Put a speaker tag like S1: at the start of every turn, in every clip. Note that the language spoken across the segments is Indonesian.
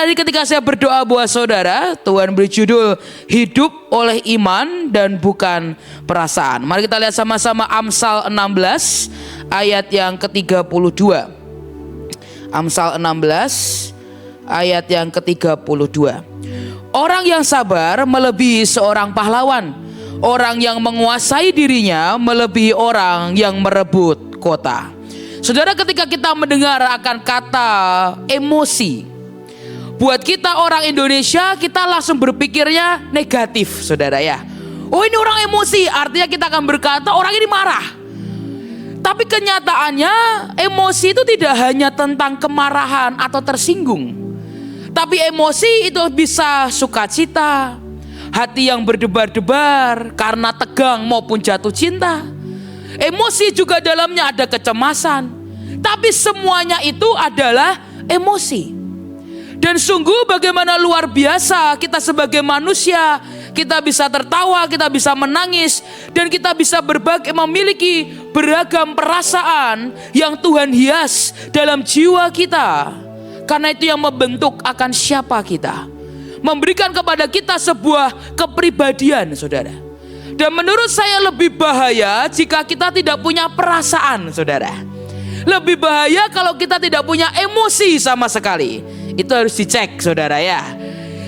S1: tadi ketika saya berdoa buat saudara, Tuhan beri judul hidup oleh iman dan bukan perasaan. Mari kita lihat sama-sama Amsal 16 ayat yang ke-32. Amsal 16 ayat yang ke-32. Orang yang sabar melebihi seorang pahlawan. Orang yang menguasai dirinya melebihi orang yang merebut kota. Saudara, ketika kita mendengar akan kata emosi, buat kita orang Indonesia, kita langsung berpikirnya negatif, saudara ya. Oh, ini orang emosi, artinya kita akan berkata orang ini marah. Tapi kenyataannya emosi itu tidak hanya tentang kemarahan atau tersinggung. Tapi emosi itu bisa sukacita, hati yang berdebar-debar karena tegang maupun jatuh cinta. Emosi juga dalamnya ada kecemasan. Tapi semuanya itu adalah emosi. Dan sungguh bagaimana luar biasa kita sebagai manusia. Kita bisa tertawa, kita bisa menangis, dan kita bisa memiliki beragam perasaan yang Tuhan hias dalam jiwa kita. Karena itu yang membentuk akan siapa kita, memberikan kepada kita sebuah kepribadian, saudara. Dan menurut saya lebih bahaya jika kita tidak punya perasaan, saudara. Lebih bahaya kalau kita tidak punya emosi sama sekali. Itu harus dicek, saudara ya.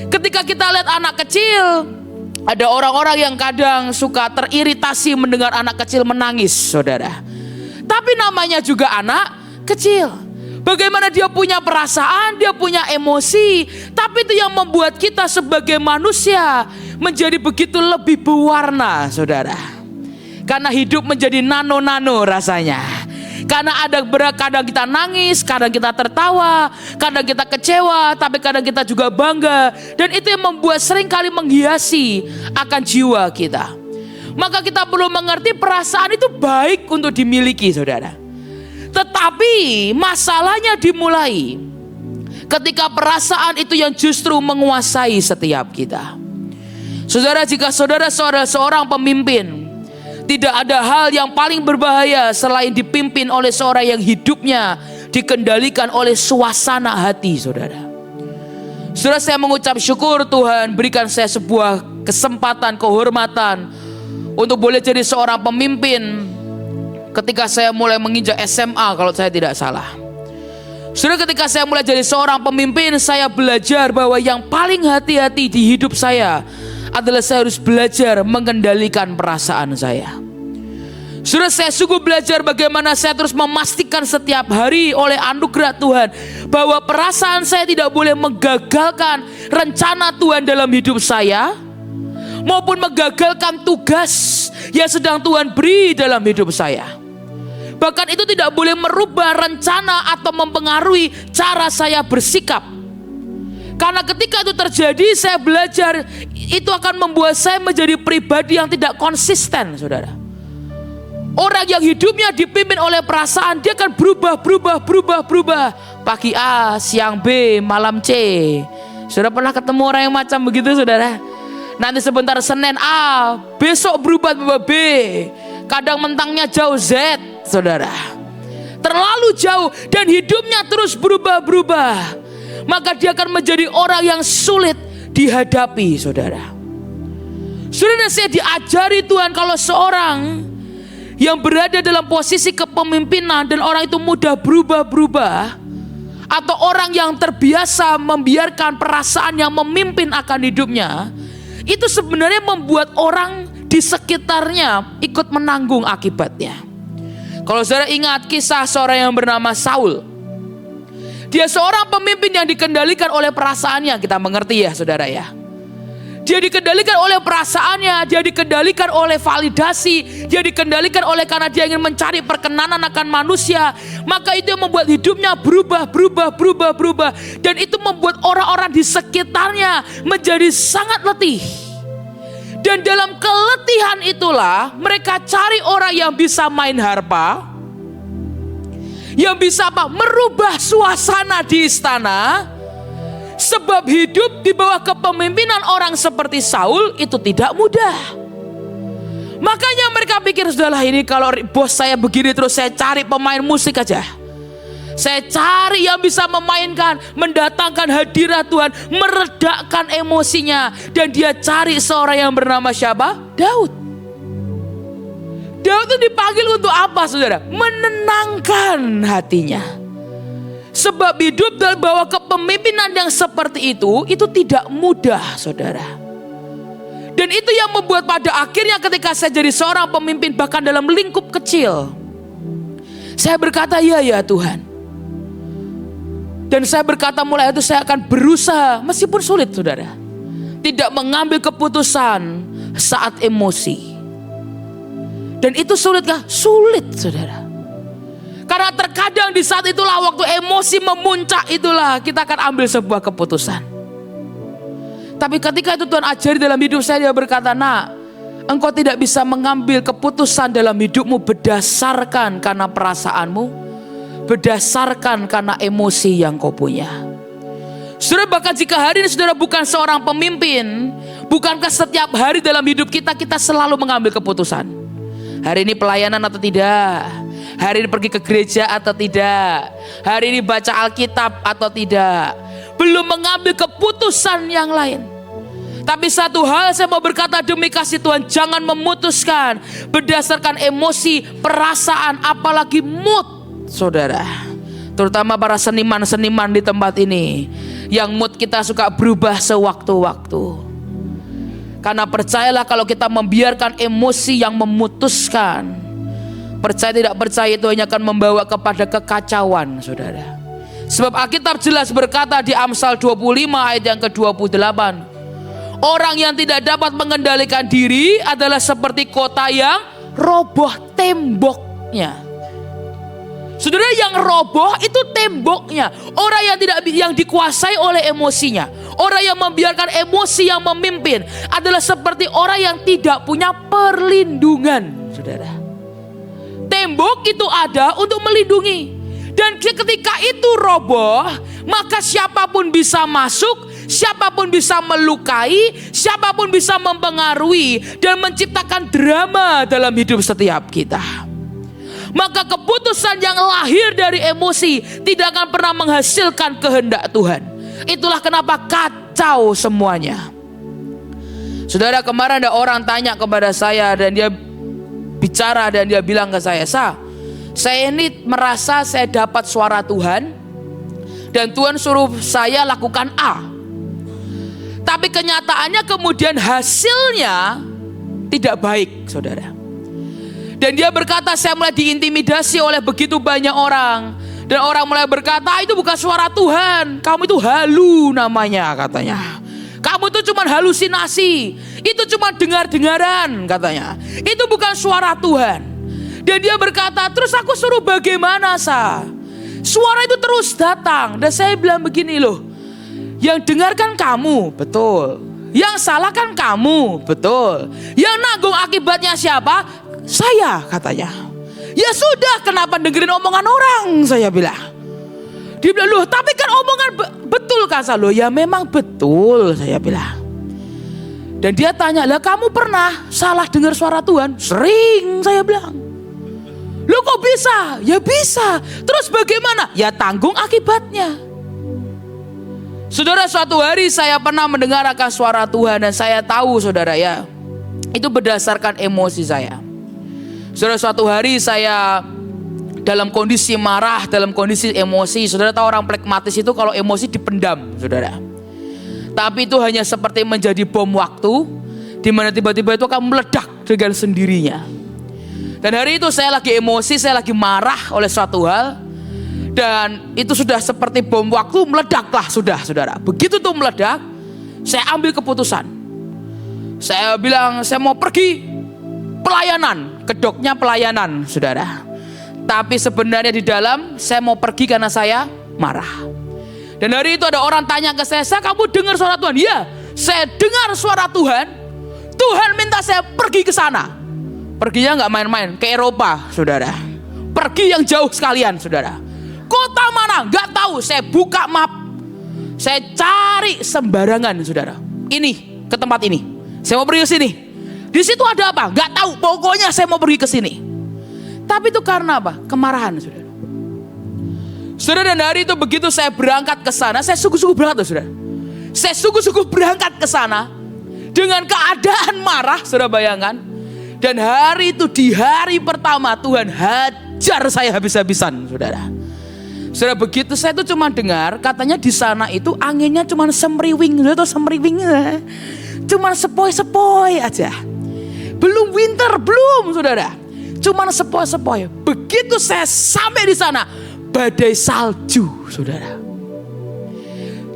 S1: Ketika kita lihat anak kecil, ada orang-orang yang kadang suka teriritasi mendengar anak kecil menangis, saudara. Tapi namanya juga anak kecil. Bagaimana dia punya perasaan, dia punya emosi. Tapi itu yang membuat kita sebagai manusia menjadi begitu lebih berwarna, saudara. Karena hidup menjadi nano-nano rasanya. Karena kadang kita nangis, kadang kita tertawa, kadang kita kecewa, tapi kadang kita juga bangga. Dan itu yang membuat seringkali menghiasi akan jiwa kita. Maka kita perlu mengerti perasaan itu baik untuk dimiliki, saudara. Tetapi masalahnya dimulai ketika perasaan itu yang justru menguasai setiap kita. Saudara, jika saudara seorang pemimpin, tidak ada hal yang paling berbahaya selain dipimpin oleh seorang yang hidupnya dikendalikan oleh suasana hati, saudara. Saudara, saya mengucap syukur Tuhan berikan saya sebuah kesempatan, kehormatan untuk boleh jadi seorang pemimpin ketika saya mulai menginjak SMA, kalau saya tidak salah. Saudara, ketika saya mulai jadi seorang pemimpin, saya belajar bahwa yang paling hati-hati di hidup saya adalah saya harus belajar mengendalikan perasaan saya. Saudara, saya sungguh belajar bagaimana saya terus memastikan setiap hari oleh anugerah Tuhan bahwa perasaan saya tidak boleh menggagalkan rencana Tuhan dalam hidup saya, maupun menggagalkan tugas yang sedang Tuhan beri dalam hidup saya. Bahkan itu tidak boleh merubah rencana atau mempengaruhi cara saya bersikap. Karena ketika itu terjadi, saya belajar itu akan membuat saya menjadi pribadi yang tidak konsisten, saudara. Orang yang hidupnya dipimpin oleh perasaan, dia akan berubah. Pagi A, siang B, malam C. Saudara pernah ketemu orang yang macam begitu, saudara? Nanti sebentar Senin A, besok berubah B. Kadang mentangnya jauh Z, saudara. Terlalu jauh dan hidupnya terus berubah. Maka dia akan menjadi orang yang sulit dihadapi, saudara. Saudara, saya diajari Tuhan kalau seorang yang berada dalam posisi kepemimpinan dan orang itu mudah berubah, atau orang yang terbiasa membiarkan perasaan yang memimpin akan hidupnya, itu sebenarnya membuat orang di sekitarnya ikut menanggung akibatnya. Kalau saudara ingat kisah seorang yang bernama Saul, dia seorang pemimpin yang dikendalikan oleh perasaannya. Kita mengerti ya, saudara ya. Dia dikendalikan oleh perasaannya, dia dikendalikan oleh validasi, dia dikendalikan oleh karena dia ingin mencari perkenanan akan manusia. Maka itu yang membuat hidupnya berubah. Dan itu membuat orang-orang di sekitarnya menjadi sangat letih. Dan dalam keletihan itulah mereka cari orang yang bisa main harpa, yang bisa merubah suasana di istana. Sebab hidup di bawah kepemimpinan orang seperti Saul itu tidak mudah. Makanya mereka pikir, sudahlah ini kalau bos saya begini terus saya cari pemain musik aja. Saya cari yang bisa memainkan, mendatangkan hadirat Tuhan, meredakan emosinya. Dan dia cari seorang yang bernama siapa? Daud. Daud itu dipanggil untuk apa, saudara? Menenangkan hatinya. Sebab hidup dalam bawah kepemimpinan yang seperti itu tidak mudah, saudara. Dan itu yang membuat pada akhirnya ketika saya jadi seorang pemimpin, bahkan dalam lingkup kecil, saya berkata, ya Tuhan. Dan saya berkata mulai itu saya akan berusaha, meskipun sulit, saudara, tidak mengambil keputusan saat emosi. Dan itu sulitkah? Sulit, saudara. Karena terkadang di saat itulah, waktu emosi memuncak itulah, kita akan ambil sebuah keputusan. Tapi ketika itu Tuhan ajari dalam hidup saya, dia berkata, nak, engkau tidak bisa mengambil keputusan dalam hidupmu berdasarkan karena perasaanmu, berdasarkan karena emosi yang kau punya. Saudara, bahkan jika hari ini saudara bukan seorang pemimpin, bukankah setiap hari dalam hidup kita selalu mengambil keputusan? Hari ini pelayanan atau tidak? Hari ini pergi ke gereja atau tidak? Hari ini baca Alkitab atau tidak? Belum mengambil keputusan yang lain. Tapi satu hal saya mau berkata demi kasih Tuhan, jangan memutuskan berdasarkan emosi, perasaan, apalagi mood, saudara. Terutama para seniman-seniman di tempat ini, yang mood kita suka berubah sewaktu-waktu. Karena percayalah, kalau kita membiarkan emosi yang memutuskan, percaya tidak percaya, itu hanya akan membawa kepada kekacauan, saudara. Sebab Alkitab jelas berkata di Amsal 25 ayat yang ke-28, orang yang tidak dapat mengendalikan diri adalah seperti kota yang roboh temboknya. Saudara, yang roboh itu temboknya. Orang yang dikuasai oleh emosinya, orang yang membiarkan emosi yang memimpin, adalah seperti orang yang tidak punya perlindungan, saudara. Tembok itu ada untuk melindungi. Dan ketika itu roboh, maka siapapun bisa masuk, siapapun bisa melukai, siapapun bisa mempengaruhi dan menciptakan drama dalam hidup setiap kita. Maka keputusan yang lahir dari emosi tidak akan pernah menghasilkan kehendak Tuhan. Itulah kenapa kacau semuanya. Saudara, kemarin ada orang tanya kepada saya, dan dia bicara dan dia bilang ke saya ini merasa saya dapat suara Tuhan, dan Tuhan suruh saya lakukan A. Tapi kenyataannya kemudian hasilnya tidak baik, saudara. Dan dia berkata, saya mulai diintimidasi oleh begitu banyak orang. Dan orang mulai berkata, itu bukan suara Tuhan, kamu itu halu namanya, katanya. Kamu itu cuma halusinasi, itu cuma dengar-dengaran, katanya. Itu bukan suara Tuhan. Dan dia berkata, terus aku suruh bagaimana, suara itu terus datang. Dan saya bilang begini loh, yang dengarkan kamu, betul. Yang salah kan kamu, betul. Yang nanggung akibatnya siapa? Saya, katanya. Ya sudah, kenapa dengerin omongan orang, saya bilang. Dia bilang, loh tapi kan omongan betul kan, loh ya memang betul, saya bilang. Dan dia tanya, lah kamu pernah salah dengar suara Tuhan? Sering, saya bilang. Loh kok bisa? Ya bisa. Terus bagaimana? Ya tanggung akibatnya. Saudara, suatu hari saya pernah mendengarkan suara Tuhan, dan saya tahu, saudara, ya, itu berdasarkan emosi saya. Saudara, suatu hari saya dalam kondisi marah, dalam kondisi emosi. Saudara tahu orang pragmatis itu kalau emosi dipendam, saudara. Tapi itu hanya seperti menjadi bom waktu, di mana tiba-tiba itu akan meledak dengan sendirinya. Dan hari itu saya lagi emosi, saya lagi marah oleh suatu hal, dan itu sudah seperti bom waktu, meledaklah sudah, saudara. Begitu tuh meledak, saya ambil keputusan. Saya bilang, saya mau pergi pelayanan, kedoknya pelayanan, saudara. Tapi sebenarnya di dalam saya mau pergi karena saya marah. Dan hari itu ada orang tanya ke saya, kamu dengar suara Tuhan? Ya, saya dengar suara Tuhan. Tuhan minta saya pergi ke sana. Perginya nggak main-main, ke Eropa, saudara. Pergi yang jauh sekalian, saudara. Kota mana? Nggak tahu. Saya buka map, saya cari sembarangan, saudara. Ini ke tempat ini. Saya mau pergi ke sini. Di situ ada apa? Nggak tahu. Pokoknya saya mau pergi ke sini. Tapi itu karena apa? Kemarahan, saudara. Saudara, dan hari itu begitu saya berangkat ke sana, saya sungguh-sungguh berangkat loh, saudara. Saya sungguh-sungguh berangkat ke sana dengan keadaan marah, saudara bayangkan. Dan hari itu, di hari pertama, Tuhan hajar saya habis-habisan, saudara. Saudara, begitu saya tuh cuma dengar katanya di sana itu anginnya cuma semriwing, saudara tahu semriwing, cuma sepoi-sepoi aja. Belum winter, belum, saudara. Cuma sepoi-sepoi. Begitu saya sampai di sana, badai salju, saudara.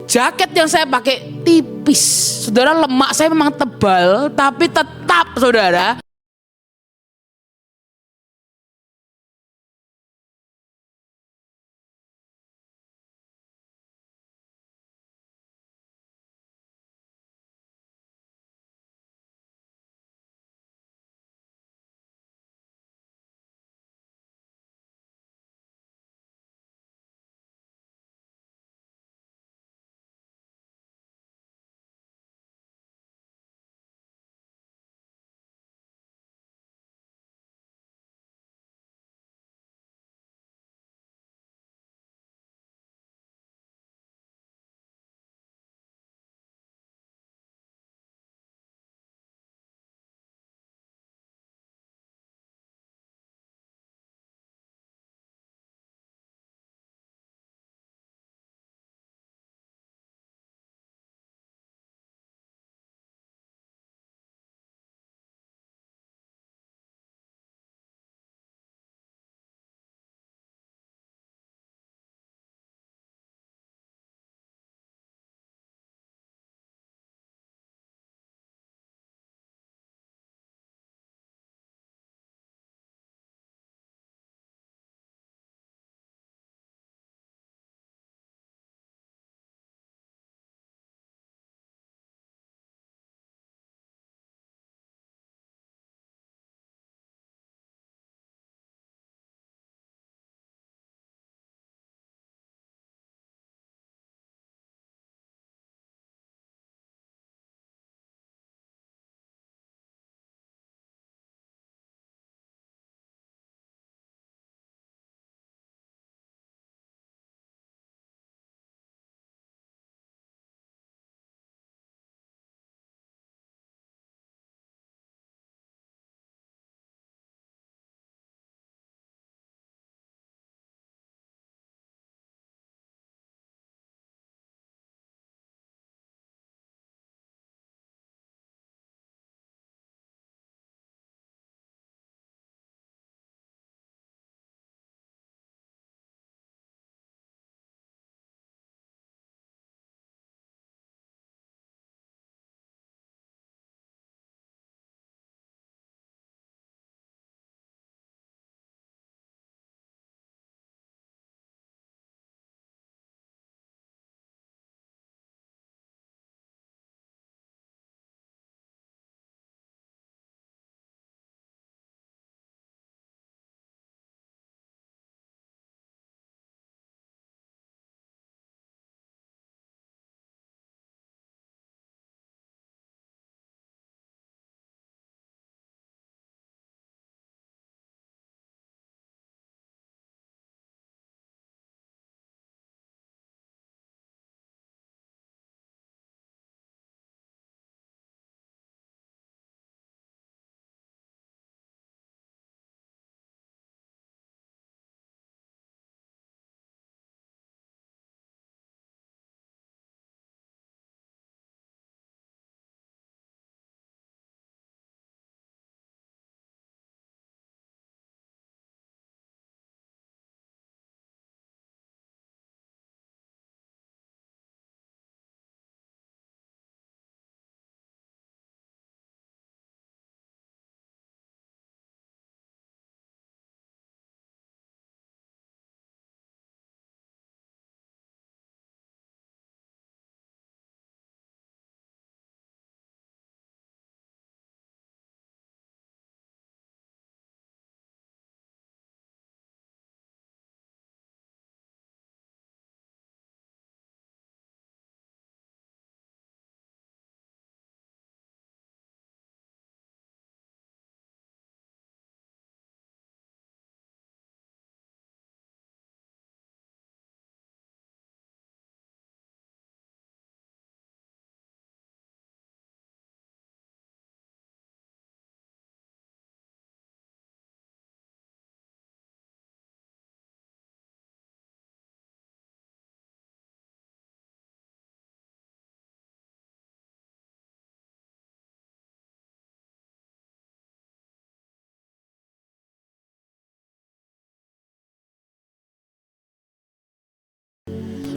S1: Jaket yang saya pakai tipis, saudara. Lemak saya memang tebal, tapi tetap, saudara,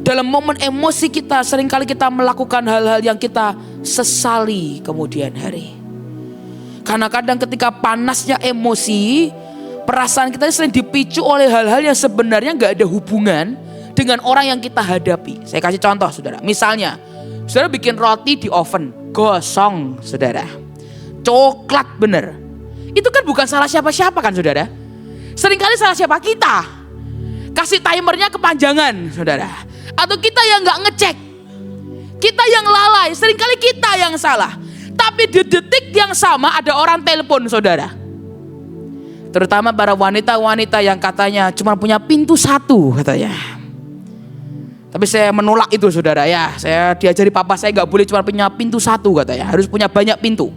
S1: Dalam momen emosi kita, seringkali kita melakukan hal-hal yang kita sesali kemudian hari. Karena kadang ketika panasnya emosi, perasaan kita sering dipicu oleh hal-hal yang sebenarnya gak ada hubungan dengan orang yang kita hadapi. Saya kasih contoh saudara. Misalnya, saudara bikin roti di oven, gosong saudara. Coklat bener. Itu kan bukan salah siapa-siapa kan saudara. Seringkali salah siapa? Kita. Kasih timernya kepanjangan saudara. Atau kita yang gak ngecek. Kita yang lalai, seringkali kita yang salah. Tapi di detik yang sama ada orang telepon saudara. Terutama para wanita-wanita yang katanya cuma punya pintu satu katanya. Tapi saya menolak itu saudara ya. Saya diajari papa saya gak boleh cuma punya pintu satu katanya. Harus punya banyak pintu.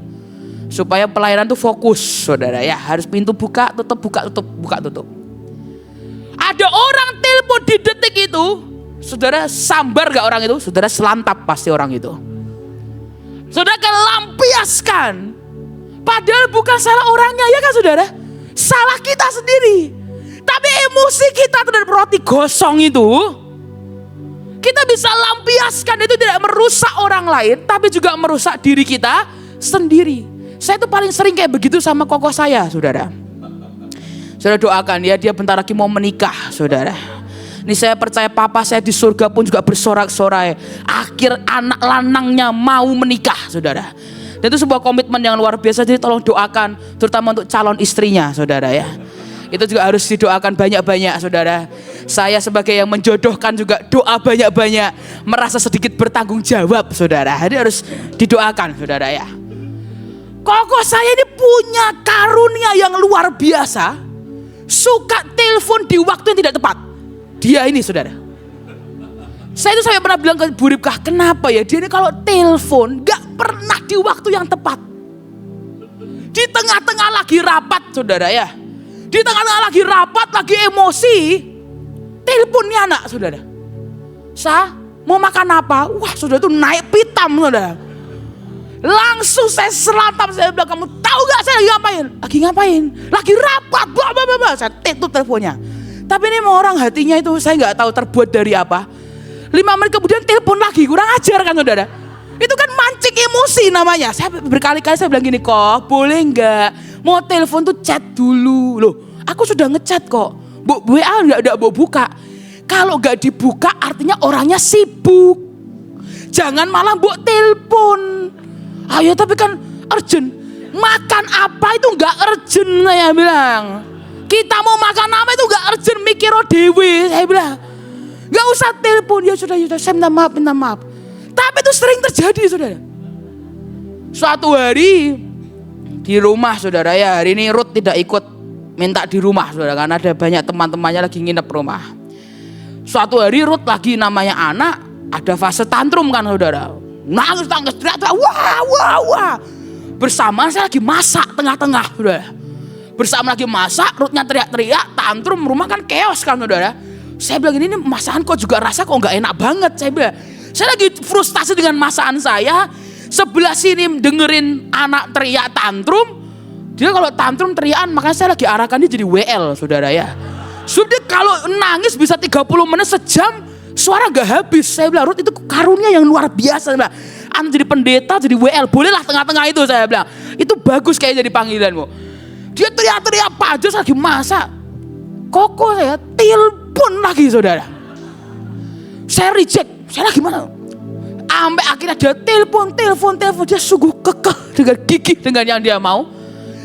S1: Supaya pelayanan itu fokus saudara ya. Harus pintu buka tutup, buka tutup, buka tutup. Ada orang telepon di detik itu. Saudara sambar gak orang itu? Saudara selantap pasti orang itu. Saudara akan lampiaskan. Padahal bukan salah orangnya ya kan saudara. Salah kita sendiri. Tapi emosi kita terhadap roti gosong itu, kita bisa lampiaskan. Itu tidak merusak orang lain, tapi juga merusak diri kita sendiri. Saya tuh paling sering kayak begitu sama kokoh saya saudara. Saudara doakan ya, dia bentar lagi mau menikah saudara. Ini saya percaya papa saya di surga pun juga bersorak-sorai. Akhir anak lanangnya mau menikah saudara. Dan itu sebuah komitmen yang luar biasa. Jadi tolong doakan, terutama untuk calon istrinya saudara ya. Itu juga harus didoakan banyak-banyak saudara. Saya sebagai yang menjodohkan juga doa banyak-banyak. Merasa sedikit bertanggung jawab saudara. Jadi harus didoakan saudara ya. Kokoh saya ini punya karunia yang luar biasa. Suka telepon di waktu yang tidak tepat. Dia ini saudara. Saya itu sampai pernah bilang ke Bu Ripkah, kenapa ya dia ini kalau telepon gak pernah di waktu yang tepat. Di tengah-tengah lagi rapat saudara ya. Di tengah-tengah lagi rapat, lagi emosi. Teleponnya anak saudara. Sa, mau makan apa? Wah saudara itu naik pitam saudara. Langsung saya selantap, saya bilang, kamu tahu gak saya lagi ngapain? Lagi ngapain? Lagi rapat, saya tutup teleponnya. Tapi ini orang hatinya itu saya gak tahu terbuat dari apa. 5 menit kemudian telepon lagi, kurang ajar kan saudara. Itu kan mancing emosi namanya. Saya berkali-kali saya bilang gini, kok boleh gak mau telepon tuh chat dulu. Loh aku sudah ngechat kok, WA gak mau buka. Kalau gak dibuka artinya orangnya sibuk. Jangan malah buat telepon. Ayo tapi kan urgent. Makan apa itu gak urgent saya bilang. Kita mau makan apa itu gak urgent, mikir dewe saya bilang. Gak usah telepon, ya sudah saya minta maaf. Tapi itu sering terjadi saudara. Suatu hari di rumah saudara ya, hari ini Ruth tidak ikut minta di rumah saudara. Karena ada banyak teman-temannya lagi nginep rumah. Suatu hari Ruth lagi namanya anak, ada fase tantrum kan saudara. Nangis, teriak-teriak, wah. Bersama saya lagi masak tengah-tengah saudara. Bersama lagi masak, Ruthnya teriak-teriak, tantrum, rumah kan chaos kan saudara. Saya bilang ini masakan kok juga rasa kok gak enak banget. Saya lagi frustasi dengan masakan saya. Sebelah sini dengerin anak teriak tantrum. Dia kalau tantrum teriakan, makanya saya lagi arahkan dia jadi WL saudara ya. Sudah kalau nangis bisa 30 menit sejam, suara gak habis. Saya bilang Ruth itu karunia yang luar biasa. Anda jadi pendeta, jadi WL, bolehlah tengah-tengah itu saya bilang. Itu bagus kayak jadi panggilanmu. Dia teriak-teriak pajak lagi masak. Koko saya telepon lagi saudara. Saya reject. Saya lagi mana? Sampai akhirnya dia telepon. Dia sungguh kekeh dengan gigih dengan yang dia mau.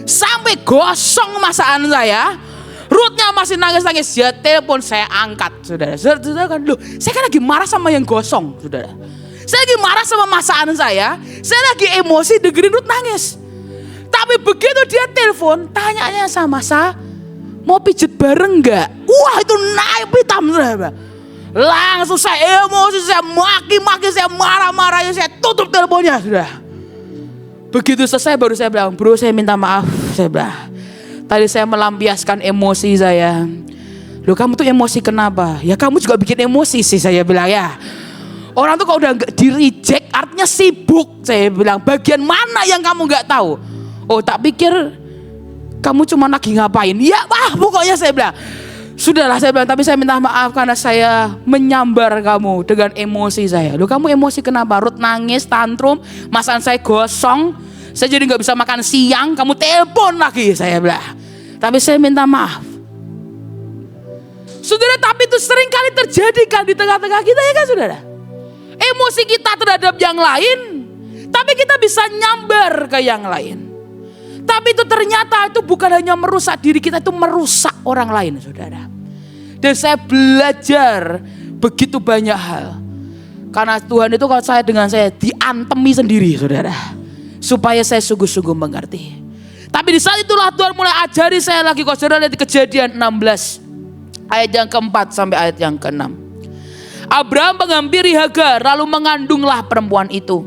S1: Sampai gosong masakan saya. Ruthnya masih nangis-nangis. Dia telepon, saya angkat saudara. Saudara kan, loh, saya kan lagi marah sama yang gosong saudara. Saya lagi marah sama masakan saya. Saya lagi emosi dengerin Ruth nangis. Tapi begitu dia telepon, tanyanya sama saya, mau pijet bareng gak? Wah itu naik pitam. Langsung saya emosi, saya maki-maki, saya marah-marah, saya tutup teleponnya sudah. Begitu selesai baru saya bilang, bro saya minta maaf. Saya bilang, tadi saya melampiaskan emosi saya. Loh kamu tuh emosi kenapa? Ya kamu juga bikin emosi sih saya bilang ya. Orang tuh kalau udah di reject artinya sibuk. Saya bilang bagian mana yang kamu gak tahu? Oh tak pikir kamu cuma lagi ngapain? Ya pokoknya saya bilang Sudahlah saya bilang, tapi saya minta maaf karena saya menyambar kamu dengan emosi saya. Loh kamu emosi kenapa? Ruth nangis, tantrum, masakan saya gosong, saya jadi gak bisa makan siang, kamu telepon lagi, saya bilang. Tapi saya minta maaf. Saudara, tapi itu sering kali terjadi kan di tengah-tengah kita ya kan saudara. Emosi kita terhadap yang lain, tapi kita bisa nyambar ke yang lain. Tapi itu ternyata itu bukan hanya merusak diri kita, itu merusak orang lain saudara. Dan saya belajar begitu banyak hal. Karena Tuhan itu kalau saya dengan saya diantemi sendiri saudara. Supaya saya sungguh-sungguh mengerti. Tapi di saat itulah Tuhan mulai ajari saya lagi. Kalau saudara lihat di Kejadian 16 ayat yang keempat sampai ayat yang keenam. Abraham menghampiri Hagar lalu mengandunglah perempuan itu.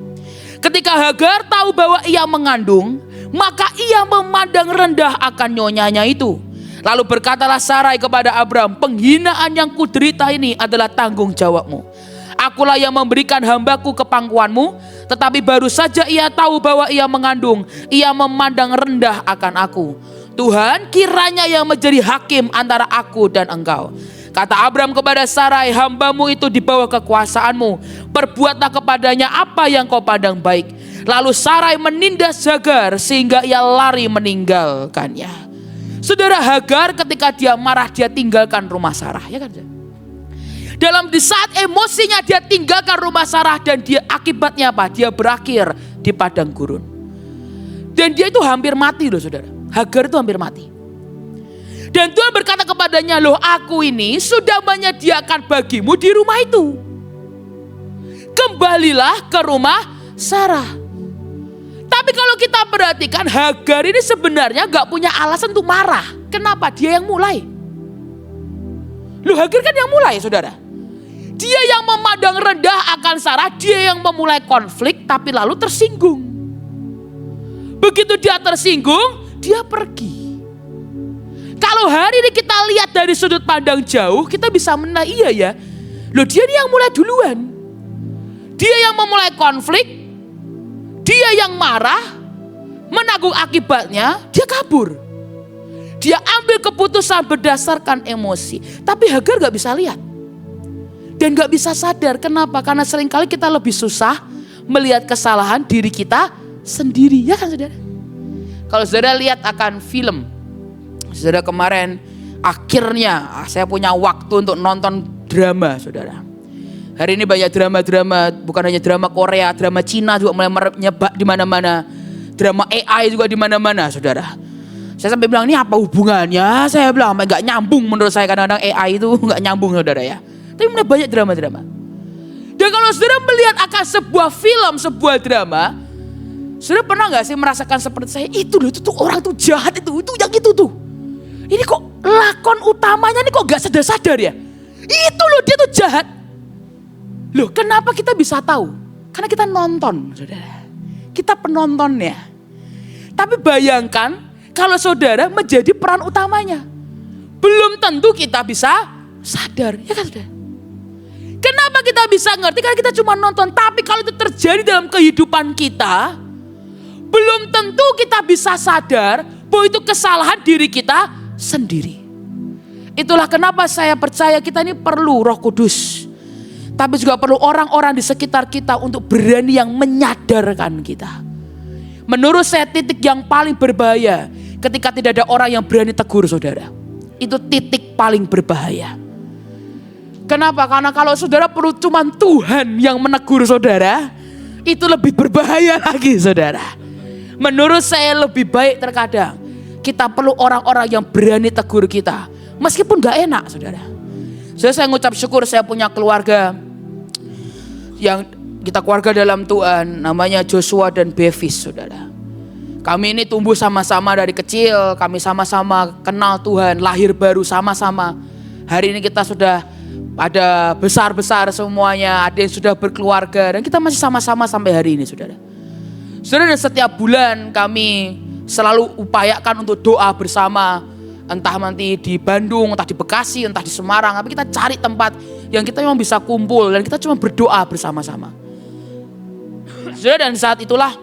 S1: Ketika Hagar tahu bahwa ia mengandung, maka ia memandang rendah akan nyonyanya itu. Lalu berkatalah Sarai kepada Abraham, penghinaan yang kuderita ini adalah tanggung jawabmu. Akulah yang memberikan hambaku ke pangkuanmu, tetapi baru saja ia tahu bahwa ia mengandung, ia memandang rendah akan aku. Tuhan kiranya yang menjadi hakim antara aku dan engkau. Kata Abraham kepada Sarai, hambamu itu di bawah kekuasaanmu. Perbuatlah kepadanya apa yang kau pandang baik. Lalu Sarai menindas Hagar sehingga ia lari meninggalkannya. Saudara, Hagar ketika dia marah dia tinggalkan rumah Sarah, ya kan? Dalam di saat emosinya dia tinggalkan rumah Sarah dan dia akibatnya apa? Dia berakhir di padang gurun. Dan dia itu hampir mati loh saudara. Hagar itu hampir mati. Dan Tuhan berkata kepadanya, loh aku ini sudah menyediakan bagimu di rumah itu. Kembalilah ke rumah Sarah. Tapi kalau kita perhatikan Hagar ini sebenarnya gak punya alasan untuk marah. Kenapa? Dia yang mulai. Loh Hagar kan yang mulai saudara. Dia yang memandang rendah akan Sarah. Dia yang memulai konflik tapi lalu tersinggung. Begitu dia tersinggung, dia pergi. Kalau hari ini kita lihat dari sudut pandang jauh, kita bisa menilai iya ya. Loh dia yang mulai duluan. Dia yang memulai konflik. Dia yang marah. Menanggung akibatnya, dia kabur. Dia ambil keputusan berdasarkan emosi. Tapi Hagar gak bisa lihat. Dan gak bisa sadar. Kenapa? Karena seringkali kita lebih susah melihat kesalahan diri kita sendiri. Ya kan saudara? Kalau saudara lihat akan film. Saudara kemarin akhirnya saya punya waktu untuk nonton drama saudara. Hari ini banyak drama-drama, bukan hanya drama Korea, drama Cina juga mulai menyebab di mana-mana. Drama AI juga di mana-mana saudara. Saya sampai bilang ini apa hubungannya? Saya bilang nggak nyambung menurut saya, kadang-kadang AI itu nggak nyambung saudara ya. Tapi mulai banyak drama-drama. Dan kalau saudara melihat akan sebuah film, sebuah drama, saudara pernah nggak sih merasakan seperti saya? Itu loh, itu tuh orang tuh jahat itu yang itu tuh. Ini kok lakon utamanya ini kok gak sadar-sadar ya? Itu loh dia tuh jahat. Loh kenapa kita bisa tahu? Karena kita nonton saudara. Kita penontonnya. Tapi bayangkan kalau saudara menjadi peran utamanya. Belum tentu kita bisa sadar. Ya kan saudara? Kenapa kita bisa ngerti? Karena kita cuma nonton. Tapi kalau itu terjadi dalam kehidupan kita, belum tentu kita bisa sadar bahwa itu kesalahan diri kita sendiri. Itulah kenapa saya percaya kita ini perlu Roh Kudus. Tapi juga perlu orang-orang di sekitar kita untuk berani yang menyadarkan kita. Menurut saya titik yang paling berbahaya ketika tidak ada orang yang berani tegur saudara. Itu titik paling berbahaya. Kenapa? Karena kalau saudara perlu cuma Tuhan yang menegur saudara, itu lebih berbahaya lagi saudara. Menurut saya lebih baik terkadang kita perlu orang-orang yang berani tegur kita. Meskipun gak enak saudara. Saya ngucap syukur saya punya keluarga. Yang kita keluarga dalam Tuhan. Namanya Joshua dan Bevis saudara. Kami ini tumbuh sama-sama dari kecil. Kami sama-sama kenal Tuhan. Lahir baru sama-sama. Hari ini kita sudah ada besar-besar semuanya. Ada yang sudah berkeluarga. Dan kita masih sama-sama sampai hari ini saudara. Saudara, dan setiap bulan kami selalu upayakan untuk doa bersama. Entah nanti di Bandung, entah di Bekasi, entah di Semarang. Tapi kita cari tempat yang kita memang bisa kumpul. Dan kita cuma berdoa bersama-sama. Saudara, dan saat itulah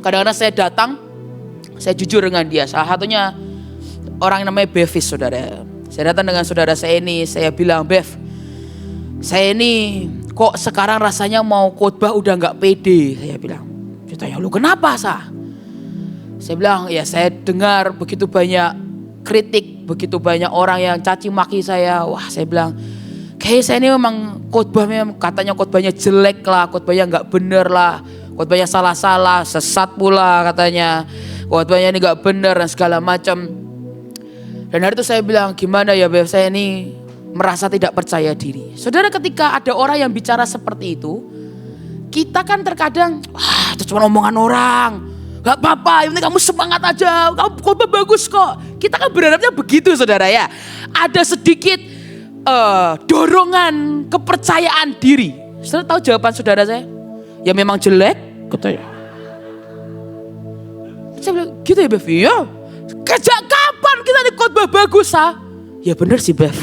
S1: kadang-kadang saya datang. Saya jujur dengan dia. Salah satunya orang yang namanya Bevis saudara. Saya datang dengan saudara saya ini, saya bilang, Bev, saya ini kok sekarang rasanya mau khotbah udah gak pede. Saya bilang, dia tanya, lu kenapa Sa? Saya bilang, ya saya dengar begitu banyak kritik, begitu banyak orang yang caci maki saya. Wah, saya bilang, kayak saya ini memang khotbahnya, katanya khotbahnya jelek lah, khotbahnya gak bener lah, khotbahnya salah-salah, sesat pula katanya, khotbahnya ini gak bener dan segala macam. Dan hari itu saya bilang, gimana ya Bev, saya ini merasa tidak percaya diri. Saudara, ketika ada orang yang bicara seperti itu, kita kan terkadang, wah itu cuma omongan orang, gak apa-apa, yang penting kamu semangat aja, kamu khotbah bagus kok. Kita kan berharapnya begitu saudara ya. Ada sedikit dorongan kepercayaan diri. Saudara tahu jawaban saudara saya? Ya memang jelek, katanya. Saya bilang, gitu ya Bev? Iya. Sejak kapan kita nih khotbah bagus ha? Ya bener sih Bev.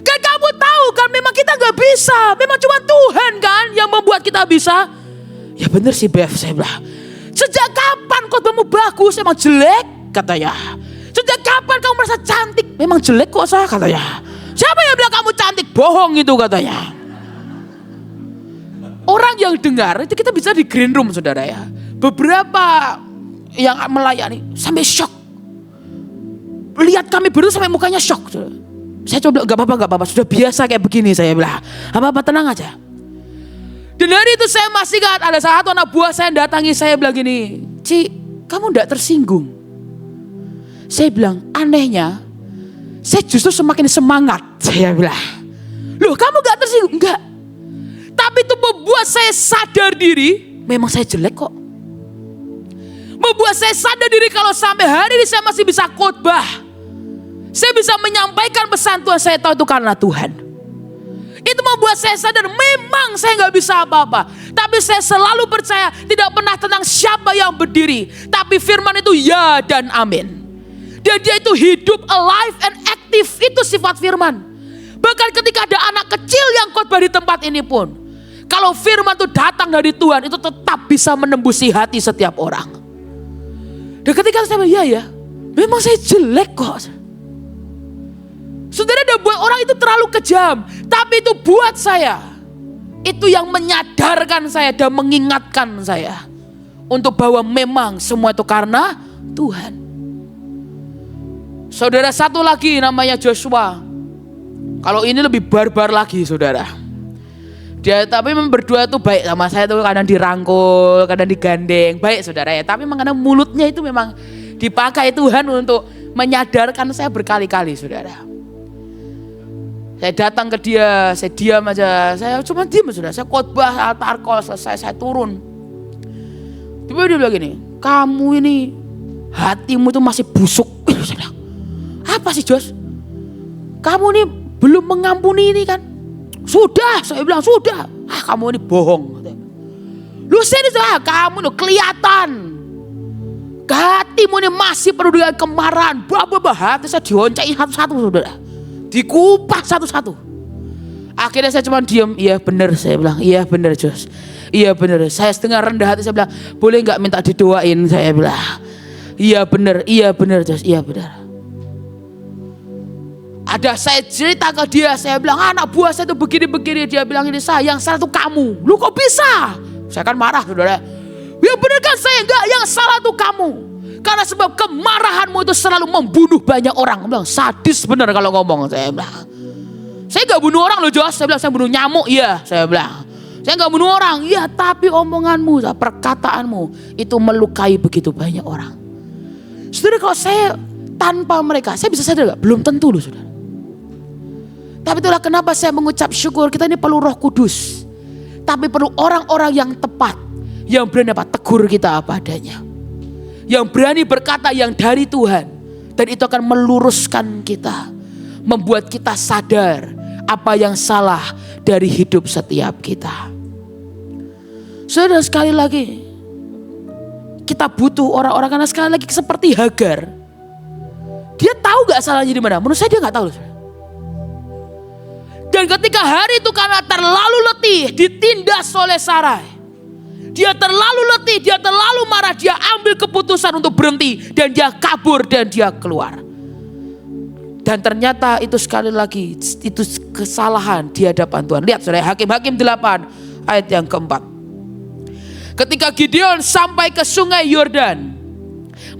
S1: Kan kamu tahu kan memang kita gak bisa. Memang cuma Tuhan kan yang membuat kita bisa. Ya bener sih Bev, saya bilang. Sejak kapan khotbahmu bagus? Emang jelek? Katanya. Sejak kapan kamu merasa cantik? Memang jelek kok Sa, katanya. Siapa yang bilang kamu cantik? Bohong itu katanya. Orang yang dengar itu kita bisa di green room saudara ya. Beberapa yang melayani sampai shock. Lihat kami berdua sampai mukanya shock. Saya coba gak apa-apa, sudah biasa kayak begini saya bilang. Apa-apa tenang aja. Dan hari itu saya masih ingat ada satu anak buah saya yang datangi saya bilang gini, Ci, kamu gak tersinggung? Saya bilang, anehnya saya justru semakin semangat. Saya bilang, loh kamu gak tersinggung? Enggak. Tapi itu membuat saya sadar diri, memang saya jelek kok. Membuat saya sadar diri kalau sampai hari ini saya masih bisa khotbah. Saya bisa menyampaikan pesan Tuhan, saya tahu itu karena Tuhan. Itu membuat saya sadar memang saya gak bisa apa-apa. Tapi saya selalu percaya tidak pernah tentang siapa yang berdiri. Tapi firman itu ya dan amin. Dan dia itu hidup, alive and active. Itu sifat firman. Bahkan ketika ada anak kecil yang khotbah di tempat ini pun, kalau firman itu datang dari Tuhan, itu tetap bisa menembusi hati setiap orang. Dan ketika saya bilang, ya memang saya jelek kok. Saudara, ada buat orang itu terlalu kejam. Tapi itu buat saya, itu yang menyadarkan saya dan mengingatkan saya. Untuk bahwa memang semua itu karena Tuhan. Saudara, satu lagi namanya Joshua. Kalau ini lebih barbar lagi saudara. Dia tapi memang berdua itu baik sama saya, tuh kadang dirangkul, kadang digandeng, baik saudara ya. Tapi memang karena mulutnya itu memang dipakai Tuhan untuk menyadarkan saya berkali-kali saudara. Saya datang ke dia, saya diam aja, saya cuma diam saudara. Saya khotbah altar call selesai, saya turun. Tiba-tiba dia bilang gini, kamu ini hatimu itu masih busuk. Saya bilang, apa sih Jos? Kamu ini belum mengampuni ini kan? Sudah, saya bilang sudah. Kamu ini bohong. Lu serius kamu ini kelihatan. Hatimu ini masih penuh dengan kemarahan. Hati saya dioncai satu-satu saudara. Dikupas satu-satu. Akhirnya saya cuma diam. Iya benar saya bilang. Iya benar Jos. Iya benar. Saya setengah rendah hati saya bilang, boleh gak minta didoain? Saya bilang, iya benar Jos. Iya benar. Ada saya cerita ke dia, saya bilang anak buah saya itu begini-begini. Dia bilang ini yang salah itu kamu. Lu kok bisa? Saya kan marah saudara. Ya benar kan saya enggak, yang salah itu kamu. Karena sebab kemarahanmu itu selalu membunuh banyak orang. Bilang sadis benar kalau ngomong. Saya bilang, saya gak bunuh orang loh Jos. Saya bilang saya bunuh nyamuk. Iya saya bilang, saya gak bunuh orang. Iya tapi omonganmu, perkataanmu itu melukai begitu banyak orang. Saudara, kalau saya tanpa mereka, saya bisa sadar gak? Belum tentu loh saudara. Tapi itulah kenapa saya mengucap syukur. Kita ini perlu Roh Kudus. Tapi perlu orang-orang yang tepat, yang berani tegur kita apa adanya, yang berani berkata yang dari Tuhan. Dan itu akan meluruskan kita, membuat kita sadar apa yang salah dari hidup setiap kita. Saudara, sekali lagi kita butuh orang-orang, karena sekali lagi seperti Hagar, dia tahu gak salahnya di mana? Menurut saya dia gak tahu. Dan ketika hari itu karena terlalu letih ditindas oleh Sarai, dia terlalu letih, dia terlalu marah, dia ambil keputusan untuk berhenti dan dia kabur dan dia keluar. Dan ternyata itu sekali lagi, itu kesalahan di hadapan Tuhan. Lihat saudara, Hakim-Hakim 8 ayat yang keempat. Ketika Gideon sampai ke sungai Yordan,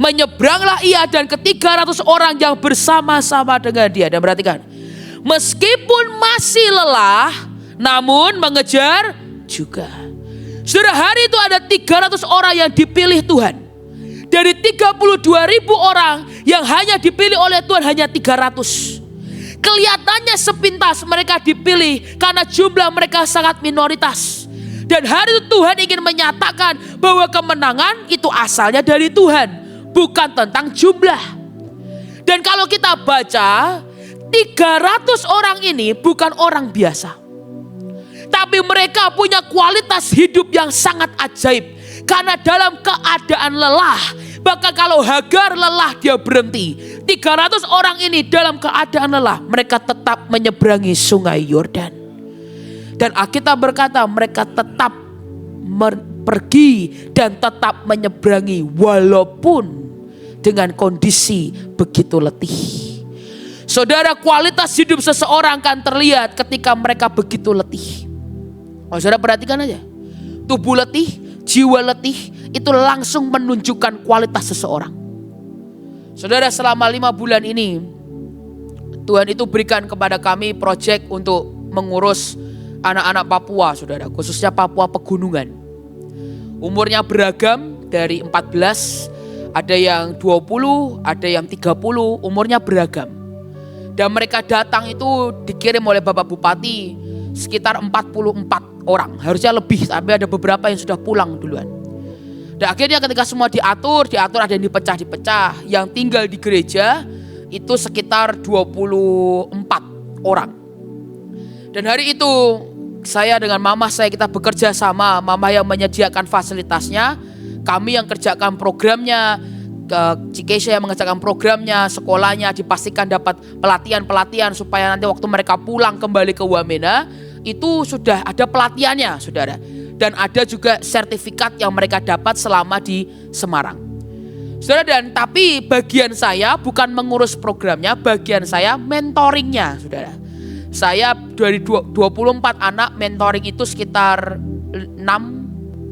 S1: menyeberanglah ia dan ke-300 orang yang bersama-sama dengan dia. Dan perhatikan, meskipun masih lelah, namun mengejar juga. Saudara, hari itu ada 300 orang yang dipilih Tuhan. Dari 32.000 orang yang hanya dipilih oleh Tuhan hanya 300. Kelihatannya sepintas mereka dipilih karena jumlah mereka sangat minoritas. Dan hari itu Tuhan ingin menyatakan bahwa kemenangan itu asalnya dari Tuhan, bukan tentang jumlah. Dan kalau kita baca, 300 orang ini bukan orang biasa. Tapi mereka punya kualitas hidup yang sangat ajaib. Karena dalam keadaan lelah, bahkan kalau Hagar lelah dia berhenti. 300 orang ini dalam keadaan lelah, mereka tetap menyeberangi sungai Yordan. Dan Alkitab berkata mereka tetap pergi dan tetap menyeberangi walaupun dengan kondisi begitu letih. Saudara, kualitas hidup seseorang akan terlihat ketika mereka begitu letih. Oh, saudara perhatikan aja. Tubuh letih, jiwa letih, itu langsung menunjukkan kualitas seseorang. Saudara, selama 5 bulan ini Tuhan itu berikan kepada kami proyek untuk mengurus anak-anak Papua, saudara, khususnya Papua Pegunungan. Umurnya beragam, dari 14, ada yang 20, ada yang 30, umurnya beragam. Dan mereka datang itu dikirim oleh Bapak Bupati sekitar 44 orang, harusnya lebih, tapi ada beberapa yang sudah pulang duluan. Dan akhirnya ketika semua diatur ada yang dipecah. Yang tinggal di gereja itu sekitar 24 orang. Dan hari itu saya dengan mama saya kita bekerja sama, mama yang menyediakan fasilitasnya, kami yang kerjakan programnya, Cikesha yang mengerjakan programnya, sekolahnya dipastikan dapat pelatihan supaya nanti waktu mereka pulang kembali ke Wamena itu sudah ada pelatihannya, saudara. Dan ada juga sertifikat yang mereka dapat selama di Semarang. Saudara, dan tapi bagian saya bukan mengurus programnya, bagian saya mentoringnya, saudara. Saya dari 24 anak, mentoring itu sekitar 6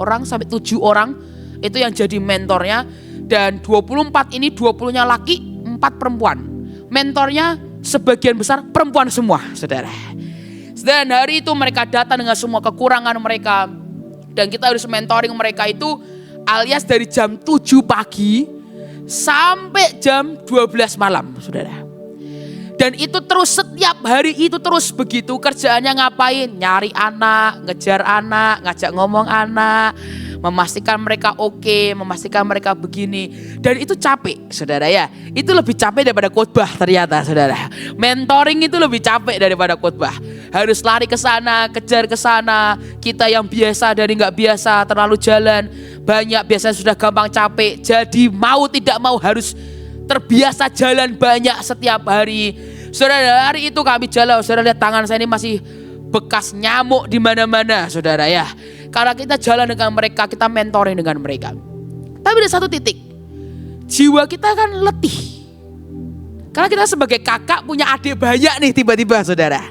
S1: orang sampai 7 orang itu yang jadi mentornya. Dan 24 ini 20-nya laki, 4 perempuan. Mentornya sebagian besar perempuan semua, saudara. Dan hari itu mereka datang dengan semua kekurangan mereka. Dan kita harus mentoring mereka itu alias dari jam 7 pagi sampai jam 12 malam, saudara. Dan itu terus setiap hari itu terus begitu. Kerjaannya ngapain? Nyari anak, ngejar anak, ngajak ngomong anak, memastikan mereka oke, memastikan mereka begini. Dan itu capek, saudara ya. Itu lebih capek daripada khotbah ternyata, saudara. Mentoring itu lebih capek daripada khotbah. Harus lari ke sana, kejar ke sana. Kita yang biasa dari nggak biasa, terlalu jalan banyak, biasanya sudah gampang capek. Jadi mau tidak mau harus terbiasa jalan banyak setiap hari. Saudara, hari itu kami jalan, saudara lihat tangan saya ini masih bekas nyamuk di mana-mana, saudara ya. Karena kita jalan dengan mereka, kita mentoring dengan mereka. Tapi ada satu titik, jiwa kita kan letih. Karena kita sebagai kakak punya adik banyak nih tiba-tiba, saudara.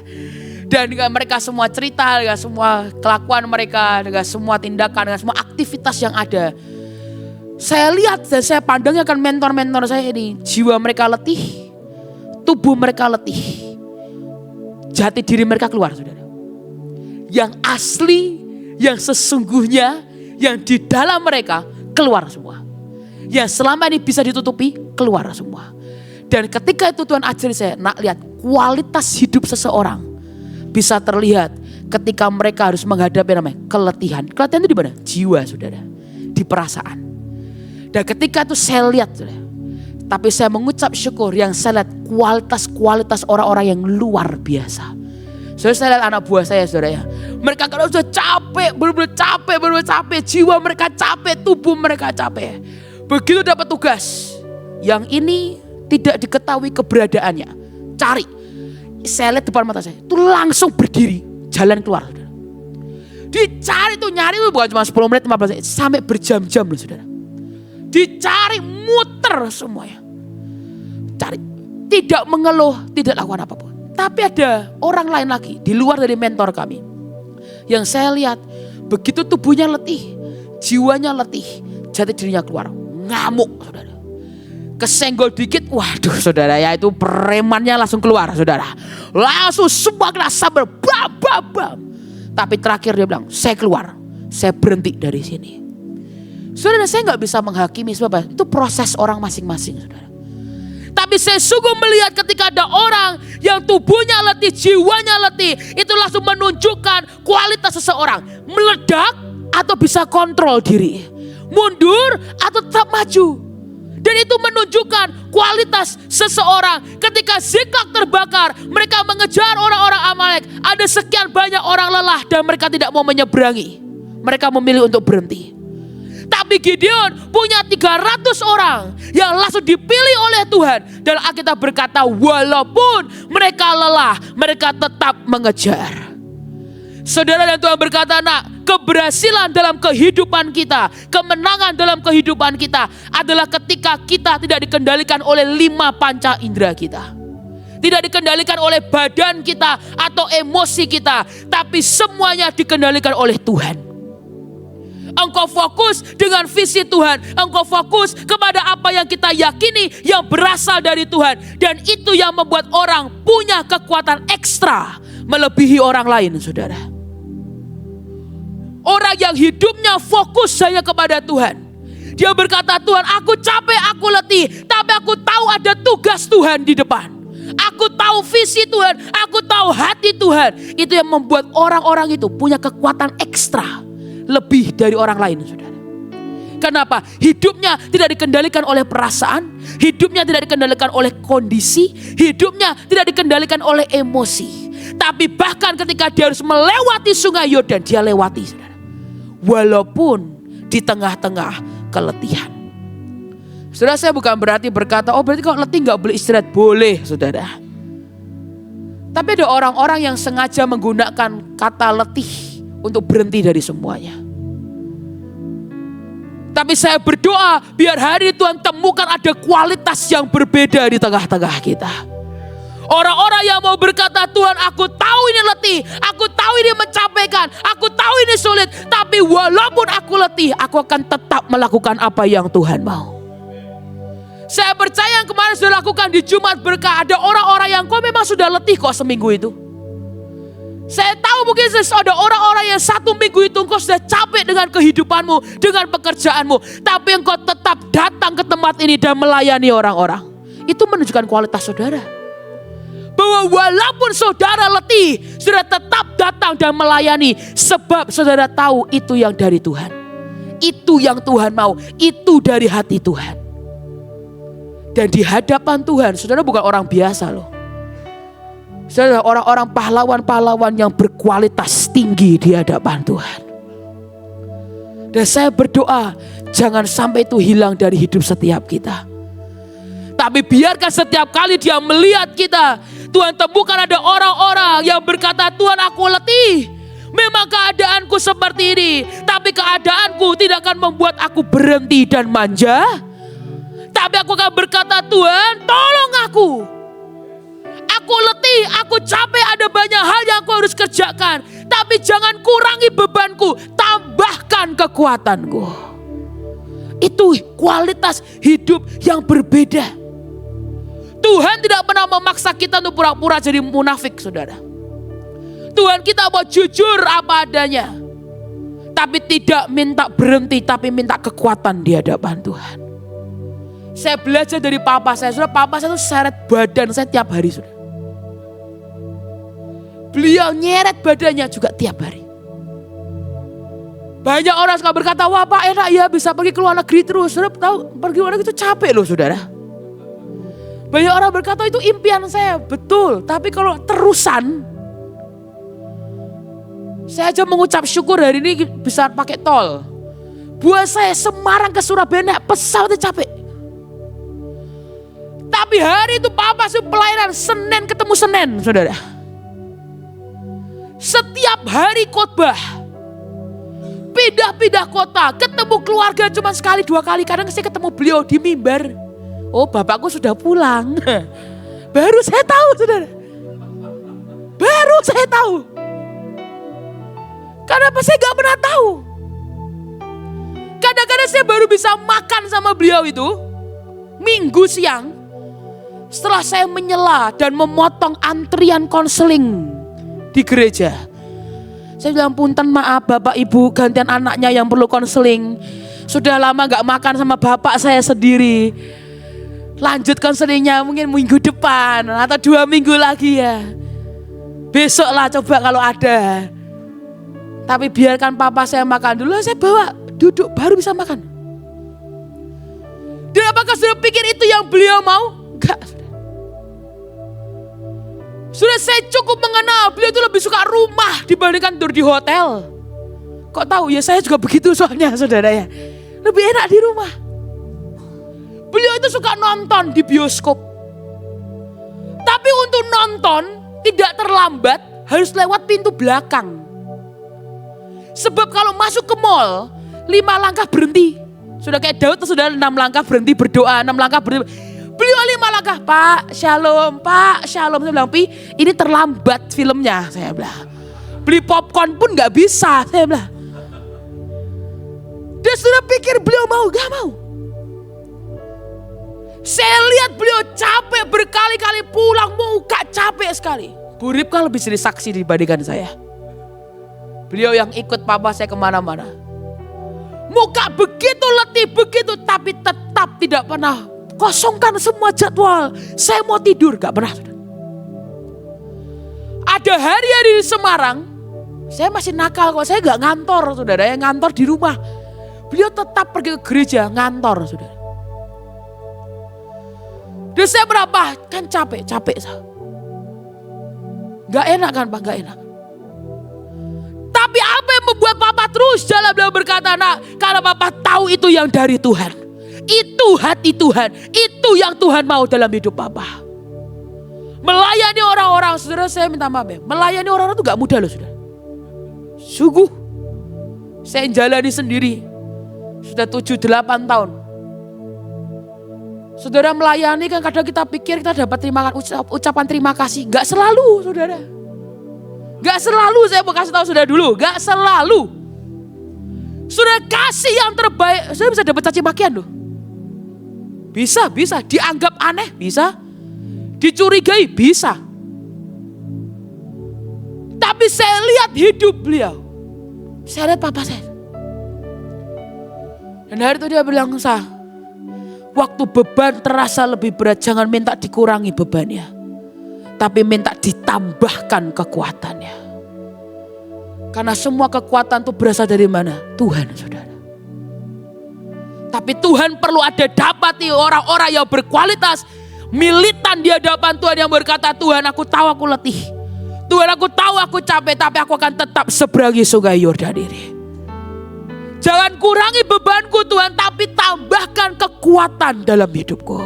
S1: Dan dengan mereka semua cerita, dengan semua kelakuan mereka, dengan semua tindakan, dengan semua aktivitas yang ada. Saya lihat dan saya pandangnya kan mentor-mentor saya ini, jiwa mereka letih, tubuh mereka letih, jati diri mereka keluar, saudara. Yang asli, yang sesungguhnya, yang di dalam mereka keluar semua. Yang selama ini bisa ditutupi, keluar semua. Dan ketika itu Tuhan ajari saya, nak lihat kualitas hidup seseorang bisa terlihat ketika mereka harus menghadapi namanya keletihan. Keletihan itu di mana? Jiwa, saudara, di perasaan. Dan ketika itu saya lihat, saudara, tapi saya mengucap syukur yang saya lihat kualitas orang-orang yang luar biasa. Saudara, saya lihat anak buah saya, saudara ya. Mereka kalau sudah capek, benar-benar capek, jiwa mereka capek, tubuh mereka capek. Begitu dapat tugas, yang ini tidak diketahui keberadaannya, cari. Saya lihat depan mata saya, itu langsung berdiri, jalan keluar, saudara. Dicari tuh, nyari tuh bukan cuma 10 menit, 15 menit, sampai berjam-jam loh, saudara. Dicari, muter semuanya. Cari. tidak mengeluh, tidak lakukan apapun. Tapi ada orang lain lagi di luar dari mentor kami. Yang saya lihat begitu tubuhnya letih, jiwanya letih, jati dirinya keluar. Ngamuk saudara. Kesenggol dikit, waduh saudara ya itu premannya langsung keluar saudara. Langsung semua kena sambar, bam bam bam. Tapi terakhir dia bilang, saya keluar, saya berhenti dari sini. Saudara saya gak bisa menghakimi sebab itu proses orang masing-masing saudara. Tapi saya sungguh melihat ketika ada orang yang tubuhnya letih, jiwanya letih. Itu langsung menunjukkan kualitas seseorang. Meledak atau bisa kontrol diri. Mundur atau tetap maju. Dan itu menunjukkan kualitas seseorang. Ketika Ziklag terbakar, mereka mengejar orang-orang Amalek. Ada sekian banyak orang lelah dan mereka tidak mau menyeberangi. Mereka memilih untuk berhenti. Tapi Gideon punya 300 orang yang langsung dipilih oleh Tuhan. Dan Alkitab berkata walaupun mereka lelah, mereka tetap mengejar. Saudara dan Tuhan berkata, nak, keberhasilan dalam kehidupan kita, kemenangan dalam kehidupan kita adalah ketika kita tidak dikendalikan oleh 5 panca indera kita. Tidak dikendalikan oleh badan kita atau emosi kita, tapi semuanya dikendalikan oleh Tuhan. Engkau fokus dengan visi Tuhan. Engkau fokus kepada apa yang kita yakini yang berasal dari Tuhan. Dan itu yang membuat orang punya kekuatan ekstra melebihi orang lain saudara. Orang yang hidupnya fokus hanya kepada Tuhan. Dia berkata, Tuhan aku capek, aku letih. Tapi aku tahu ada tugas Tuhan di depan. Aku tahu visi Tuhan, aku tahu hati Tuhan. Itu yang membuat orang-orang itu punya kekuatan ekstra. Lebih dari orang lain saudara. Kenapa? Hidupnya tidak dikendalikan oleh perasaan. Hidupnya tidak dikendalikan oleh kondisi. Hidupnya tidak dikendalikan oleh emosi. Tapi bahkan ketika dia harus melewati sungai Yordan, dia lewati saudara. Walaupun di tengah-tengah keletihan. Saudara saya bukan berarti berkata, oh berarti kalau letih gak boleh istirahat. Boleh saudara. Tapi ada orang-orang yang sengaja menggunakan kata letih untuk berhenti dari semuanya. Tapi saya berdoa biar hari Tuhan temukan ada kualitas yang berbeda di tengah-tengah kita. Orang-orang yang mau berkata, Tuhan aku tahu ini letih, aku tahu ini mencapaikan, aku tahu ini sulit. Tapi walaupun aku letih, aku akan tetap melakukan apa yang Tuhan mau. Saya percaya yang kemarin sudah lakukan di Jumat Berkah. Ada orang-orang yang kok memang sudah letih kok seminggu itu. Saya tahu mungkin ada orang-orang yang 1 minggu itu engkau sudah capek dengan kehidupanmu, dengan pekerjaanmu. Tapi engkau tetap datang ke tempat ini dan melayani orang-orang. Itu menunjukkan kualitas saudara. Bahwa walaupun saudara letih, saudara tetap datang dan melayani. Sebab saudara tahu itu yang dari Tuhan. Itu yang Tuhan mau, itu dari hati Tuhan. Dan di hadapan Tuhan, saudara bukan orang biasa loh. Saudara, orang-orang pahlawan-pahlawan yang berkualitas tinggi di hadapan Tuhan. Dan saya berdoa, jangan sampai itu hilang dari hidup setiap kita. Tapi biarkan setiap kali dia melihat kita, Tuhan temukan ada orang-orang yang berkata, Tuhan aku letih. Memang keadaanku seperti ini, tapi keadaanku tidak akan membuat aku berhenti dan manja. Tapi aku akan berkata, Tuhan tolong aku. Aku letih, aku capek, ada banyak hal yang aku harus kerjakan. Tapi jangan kurangi bebanku, tambahkan kekuatanku. Itu kualitas hidup yang berbeda. Tuhan tidak pernah memaksa kita untuk pura-pura jadi munafik saudara. Tuhan kita mau jujur apa adanya. Tapi tidak minta berhenti, tapi minta kekuatan di hadapan Tuhan. Saya belajar dari papa saya, saudara. Papa saya itu seret badan saya tiap hari saudara. Beliau nyeret badannya juga tiap hari. Banyak orang suka berkata, wah Pak enak ya bisa pergi ke luar negeri terus. Saudara tahu pergi luar negeri itu capek loh saudara. Banyak orang berkata itu impian saya, betul. Tapi kalau terusan, saya aja mengucap syukur hari ini bisa pakai tol. Buat saya Semarang ke Surabaya naik pesawatnya capek. Tapi hari itu papa sih pelayanan Senin ketemu Senin saudara. Setiap hari khotbah, pindah-pindah kota, ketemu keluarga cuma sekali 2 kali. Kadang saya ketemu beliau di mimbar. Oh bapakku sudah pulang. Baru saya tahu, saudara. Baru saya tahu. Kenapa saya gak pernah tahu? Kadang-kadang saya baru bisa makan sama beliau itu Minggu siang, setelah saya menyela dan memotong antrian konseling di gereja. Saya bilang, punten maaf Bapak Ibu, gantian anaknya yang perlu konseling. Sudah lama gak makan sama bapak saya sendiri. Lanjut konselingnya mungkin minggu depan atau 2 minggu lagi ya. Besok lah coba kalau ada. Tapi biarkan papa saya makan dulu, saya bawa duduk baru bisa makan. Dan apakah sudah pikir itu yang beliau mau? Enggak. Sudah saya cukup mengenal, beliau itu lebih suka rumah dibandingkan tidur di hotel. Kok tahu ya, saya juga begitu soalnya saudara ya. Lebih enak di rumah. Beliau itu suka nonton di bioskop. Tapi untuk nonton tidak terlambat, harus lewat pintu belakang. Sebab kalau masuk ke mall, 5 langkah berhenti. Sudah kayak Daud, sudah 6 langkah berhenti berdoa, 6 langkah berhenti. Beliau 5 langkah, Pak Shalom. Saya bilang, Pi, ini terlambat filmnya, saya bilang. Beli popcorn pun gak bisa, saya bilang. Dia sudah pikir beliau mau, gak mau. Saya lihat beliau capek berkali-kali pulang, muka capek sekali. Bu Rip kan lebih jadi saksi dibandingkan saya. Beliau yang ikut papa saya kemana-mana. Muka begitu letih, begitu, tapi tetap tidak pernah kosongkan semua jadwal. Saya mau tidur, gak pernah. Ada hari-hari di Semarang, saya masih nakal kok, saya gak ngantor saudara, yang ngantor di rumah. Beliau tetap pergi ke gereja, ngantor saudara. Dan saya berapa? Kan capek. Gak enak kan Pak, gak enak. Tapi apa yang membuat Papa terus jalan? Beliau berkata, nak, kalau Papa tahu itu yang dari Tuhan. Itu hati Tuhan. Itu yang Tuhan mau dalam hidup Papa. Melayani orang-orang, saudara, saya minta maaf ya. Melayani orang-orang itu gak mudah loh saudara. Sungguh. Saya jalani sendiri. Sudah 7-8 tahun. Saudara, melayani kan kadang kita pikir kita dapat ucapan terima kasih. Gak selalu saudara. Gak selalu, saya mau kasih tahu saudara dulu. Gak selalu. Saudara kasih yang terbaik, saudara bisa dapat caci makian loh. Bisa. Dianggap aneh, bisa. Dicurigai, bisa. Tapi saya lihat hidup beliau. Saya lihat papa saya. Dan hari itu dia bilang, waktu beban terasa lebih berat, jangan minta dikurangi bebannya. Tapi minta ditambahkan kekuatannya. Karena semua kekuatan itu berasal dari mana? Tuhan, saudara. Tapi Tuhan perlu ada dapati orang-orang yang berkualitas. Militan di hadapan Tuhan yang berkata, Tuhan aku tahu aku letih. Tuhan aku tahu aku capek, tapi aku akan tetap seberangi sungai Yordan ini. Jangan kurangi bebanku Tuhan, tapi tambahkan kekuatan dalam hidupku.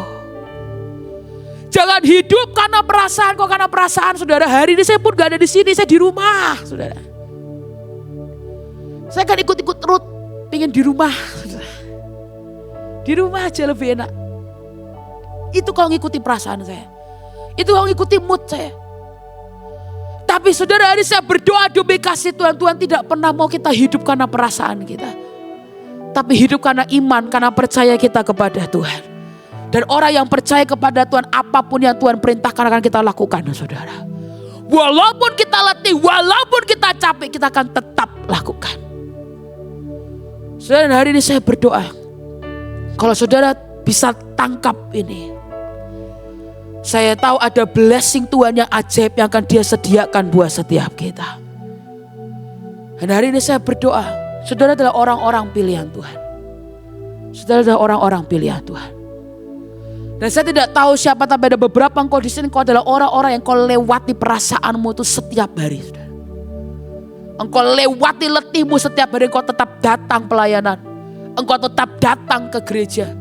S1: Jangan hidup karena perasaan, saudara. Hari ini saya pun gak ada di sini, saya di rumah, saudara. Saya kan ikut-ikut Ruth, pengen di rumah, saudara. Di rumah aja lebih enak. Itu kalau ngikuti perasaan saya. Itu kalau ngikuti mood saya. Tapi saudara, hari saya berdoa demi kasih Tuhan. Tuhan tidak pernah mau kita hidup karena perasaan kita. Tapi hidup karena iman, karena percaya kita kepada Tuhan. Dan orang yang percaya kepada Tuhan, apapun yang Tuhan perintahkan akan kita lakukan, saudara. Walaupun kita letih, walaupun kita capek, kita akan tetap lakukan. Saudara, hari ini saya berdoa. Kalau saudara bisa tangkap ini. Saya tahu ada blessing Tuhan yang ajaib yang akan Dia sediakan buat setiap kita. Dan hari ini saya berdoa. Saudara adalah orang-orang pilihan Tuhan. Saudara adalah orang-orang pilihan Tuhan. Dan saya tidak tahu siapa, tapi ada beberapa engkau di sini, engkau adalah orang-orang yang engkau lewati perasaanmu itu setiap hari, saudara. Engkau lewati letihmu setiap hari, engkau tetap datang pelayanan. Engkau tetap datang ke gereja.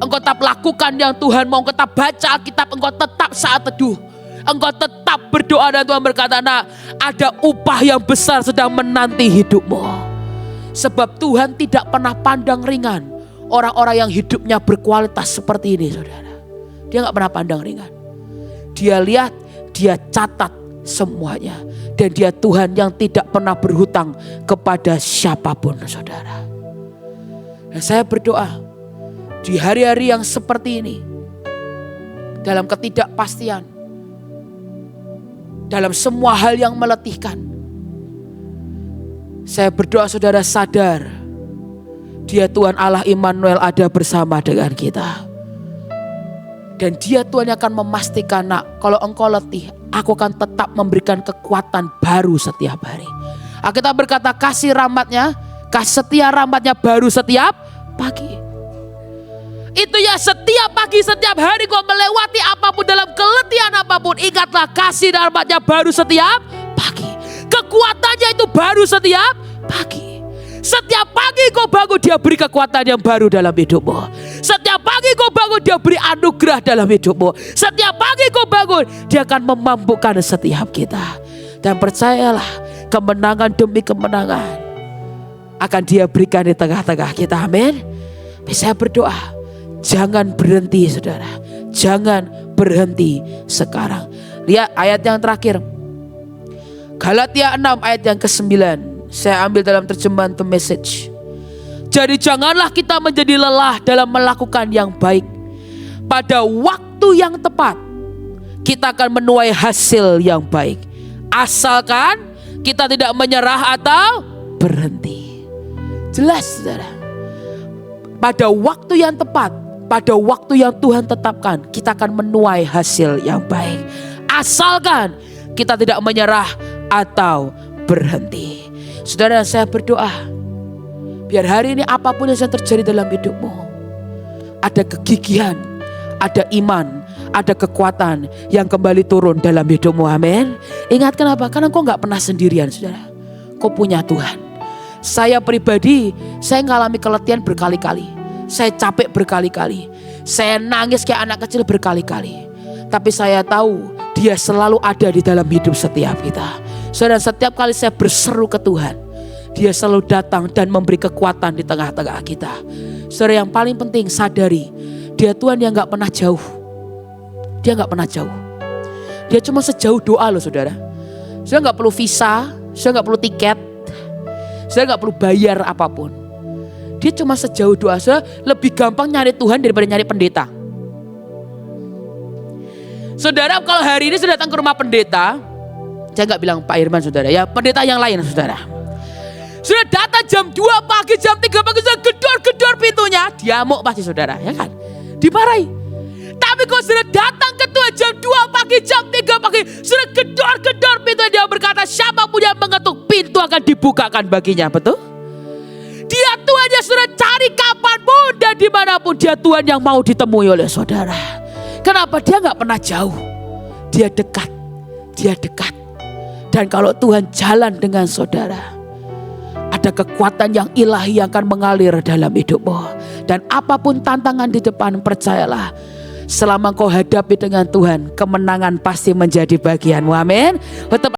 S1: Engkau tetap lakukan yang Tuhan mau, engkau tetap baca Alkitab, engkau tetap saat teduh. Engkau tetap berdoa dan Tuhan berkata, nah, ada upah yang besar sedang menanti hidupmu. Sebab Tuhan tidak pernah pandang ringan orang-orang yang hidupnya berkualitas seperti ini, saudara. Dia gak pernah pandang ringan. Dia lihat, dia catat semuanya. Dan dia Tuhan yang tidak pernah berhutang kepada siapapun, saudara. Dan saya berdoa di hari-hari yang seperti ini, dalam ketidakpastian, dalam semua hal yang meletihkan, saya berdoa saudara sadar, dia Tuhan Allah Immanuel ada bersama dengan kita. Dan dia Tuhan yang akan memastikan, nak, kalau engkau letih, aku akan tetap memberikan kekuatan baru setiap hari. Alkitab berkata kasih rahmatnya, setia rahmatnya baru setiap pagi. Itu ya, setiap pagi, setiap hari kau melewati apapun, dalam keletihan apapun, ingatlah kasih rahmatnya baru setiap pagi. Kekuatannya itu baru setiap pagi. Setiap pagi kau bangun, dia beri kekuatan yang baru dalam hidupmu. Setiap pagi kau bangun, dia beri anugerah dalam hidupmu. Setiap pagi kau bangun, dia akan memampukan setiap kita. Dan percayalah, kemenangan demi kemenangan akan dia berikan di tengah-tengah kita. Amin. Saya berdoa, jangan berhenti saudara. Jangan berhenti sekarang. Lihat ayat yang terakhir, Galatia 6 ayat yang ke-9. Saya ambil dalam terjemahan The Message. Jadi janganlah kita menjadi lelah dalam melakukan yang baik. Pada waktu yang tepat kita akan menuai hasil yang baik. Asalkan kita tidak menyerah atau berhenti. Jelas saudara. Pada waktu yang tepat, pada waktu yang Tuhan tetapkan, kita akan menuai hasil yang baik. Asalkan kita tidak menyerah atau berhenti. Saudara, saya berdoa, biar hari ini apapun yang terjadi dalam hidupmu, ada kegigihan, ada iman, ada kekuatan yang kembali turun dalam hidupmu. Amin. Ingat kenapa? Karena kau gak pernah sendirian saudara. Kau punya Tuhan. Saya pribadi, saya mengalami keletihan berkali-kali. Saya capek berkali-kali. Saya nangis kayak anak kecil berkali-kali. Tapi saya tahu dia selalu ada di dalam hidup setiap kita. Saudara, setiap kali saya berseru ke Tuhan, dia selalu datang dan memberi kekuatan di tengah-tengah kita. Saudara, yang paling penting sadari, dia Tuhan yang gak pernah jauh. Dia gak pernah jauh. Dia cuma sejauh doa loh saudara. Saudara gak perlu visa, saudara gak perlu tiket, saudara gak perlu bayar apapun. Dia cuma sejauh doa. Saudara, lebih gampang nyari Tuhan daripada nyari pendeta. Saudara, kalau hari ini sudah datang ke rumah pendeta, saya gak bilang Pak Irman saudara ya, pendeta yang lain saudara. Sudah datang jam 2 pagi, jam 3 pagi, sudah gedor-gedor pintunya, diamuk pasti saudara, ya kan? Dimarahi. Tapi kalau sudah datang ke Tuhan jam 2 pagi, jam 3 pagi, sudah gedor-gedor pintunya, dia berkata siapapun yang mengetuk pintu akan dibukakan baginya, betul? Dia Tuhan yang sudah cari kapanpun dan dimanapun, dia Tuhan yang mau ditemui oleh saudara. Kenapa? Dia gak pernah jauh, dia dekat, dia dekat. Dan kalau Tuhan jalan dengan saudara, ada kekuatan yang ilahi yang akan mengalir dalam hidupmu. Dan apapun tantangan di depan, percayalah, selama kau hadapi dengan Tuhan, kemenangan pasti menjadi bagianmu. Amin.